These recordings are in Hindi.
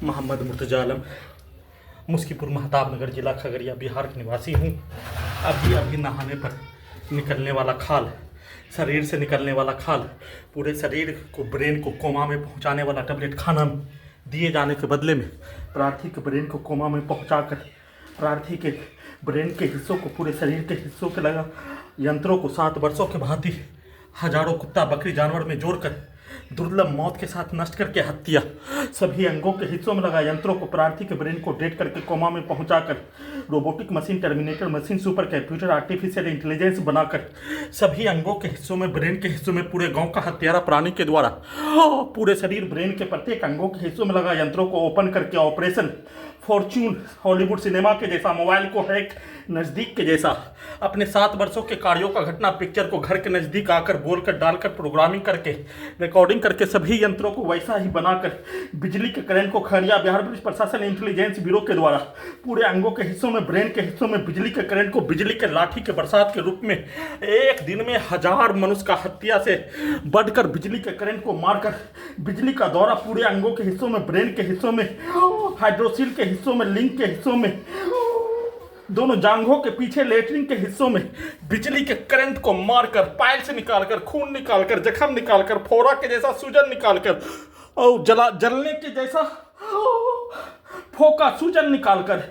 मोहम्मद मुर्तजा आलम, मुस्कीपुर महताब नगर, जिला खगड़िया, बिहार के निवासी हूँ। अभी नहाने पर निकलने वाला खाल, शरीर से निकलने वाला खाल, पूरे शरीर को, ब्रेन को कोमा में पहुँचाने वाला टैबलेट खाना दिए जाने के बदले में प्रार्थी के ब्रेन को कोमा में पहुँचाकर प्रार्थी के ब्रेन के हिस्सों को, पूरे शरीर के हिस्सों के लगा यंत्रों को 7 वर्षों के भांति हजारों कुत्ता बकरी जानवर में जोड़कर दुर्लभ मौत के साथ नष्ट करके हत्या, सभी अंगों के हिस्सों में लगा यंत्रों को प्रार्थी के ब्रेन को डेड करके कोमा में पहुंचाकर robotic machine, terminator machine, super computer, artificial intelligence बनाकर सभी अंगों के हिस्सों में, ब्रेन के हिस्सों में पूरे गांव का हत्यारा प्राणी के द्वारा पूरे शरीर, ब्रेन के प्रत्येक अंगों के हिस्सों में लगा यंत्रों को ओपन करके ऑपरेशन फॉर्च्यून, हॉलीवुड सिनेमा के जैसा, मोबाइल को हैक नज़दीक के जैसा, अपने 7 वर्षों के कार्यों का घटना पिक्चर को घर के नज़दीक आकर बोलकर, डालकर, प्रोग्रामिंग करके, रिकॉर्डिंग करके सभी यंत्रों को वैसा ही बनाकर बिजली के करंट को खगड़िया बिहार पुलिस प्रशासन इंटेलिजेंस ब्यूरो के द्वारा पूरे अंगों के हिस्सों में, ब्रेन के हिस्सों में बिजली के करंट को बिजली के लाठी के बरसात के रूप में एक दिन में 1000 मनुष्य का हत्या से बढ़कर बिजली के करंट को मारकर बिजली का दौरा पूरे अंगों के हिस्सों में, ब्रेन के हिस्सों में, हाइड्रोसिल के हिस्सों में, लिंक के हिस्सों में, दोनों जांघों के पीछे लेटरिन के हिस्सों में बिजली के करंट को मारकर, पाइल से निकालकर, खून निकालकर, जख्म निकालकर, फोड़ा के जैसा सूजन निकालकर और जलने के जैसा फोका सूजन निकालकर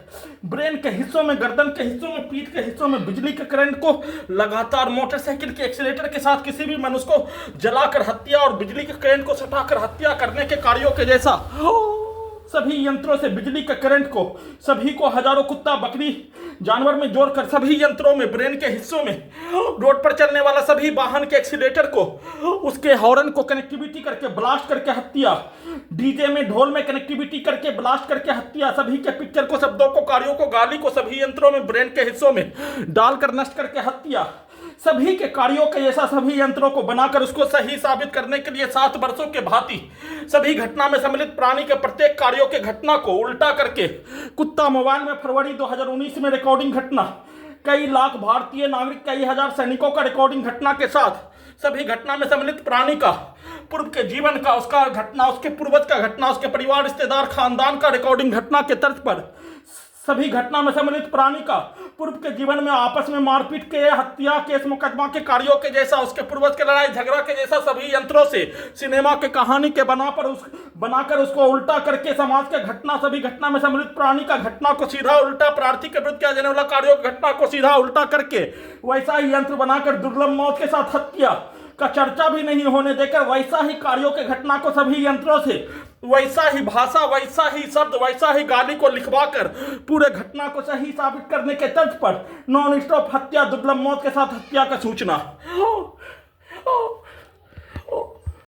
ब्रेन के हिस्सों में, गर्दन के हिस्सों में, पीठ के हिस्सों में बिजली के करंट को लगातार मोटरसाइकिल के एक्सीलेटर के साथ किसी भी मनुष्य को जलाकर हत्या और बिजली के करंट को सटाकर हत्या करने के कार्यों के जैसा सभी यंत्रों से बिजली के करंट को, सभी को हजारों कुत्ता बकरी जानवर में जोड़कर सभी यंत्रों में, ब्रेन के हिस्सों में, रोड पर चलने वाला सभी वाहन के एक्सीलेटर को, उसके हॉर्न को कनेक्टिविटी करके ब्लास्ट करके हत्या, डीजे में, ढोल में कनेक्टिविटी करके ब्लास्ट करके हत्या, सभी के पिक्चर को, शब्दों को, कार्यों को, गाली को सभी यंत्रों में, ब्रेन के हिस्सों में डालकर नष्ट करके हत्या, सभी के कार्यों के जैसा सभी यंत्रों को बनाकर उसको सही साबित करने के लिए 7 वर्षों के भांति सभी घटना में सम्मिलित प्राणी के प्रत्येक कार्यों के घटना को उल्टा करके कुत्ता मोबाइल में फरवरी 2019 में रिकॉर्डिंग घटना, कई लाख भारतीय नागरिक, कई हजार सैनिकों का रिकॉर्डिंग घटना के साथ सभी घटना में सम्मिलित प्राणी का पूर्व के जीवन का, उसका घटना, उसके पूर्वज का घटना, उसके परिवार, रिश्तेदार, खानदान का रिकॉर्डिंग घटना के तर्ज पर सभी घटना में सम्मिलित प्राणी का पूर्व के जीवन में आपस में मारपीट के, हत्या, केस मुकदमा के कार्यों के जैसा, उसके पूर्वज के लड़ाई झगड़ा के जैसा सभी यंत्रों से सिनेमा के कहानी के बनाकर उसको उल्टा करके समाज के घटना, सभी घटना में सम्मिलित प्राणी का घटना को सीधा उल्टा, प्रार्थी के विरुद्ध किया जाने वाला कार्यों की घटना को सीधा उल्टा करके वैसा ही यंत्र बनाकर दुर्लभ मौत के साथ हत्या का चर्चा भी नहीं होने देकर वैसा ही कार्यों के घटना को सभी यंत्रों से, वैसा ही भाषा, वैसा ही शब्द, वैसा ही गाली को लिखवाकर पूरे घटना को सही साबित करने के तर्ज पर नॉन स्टॉप हत्या, दुर्लभ मौत के साथ हत्या का सूचना।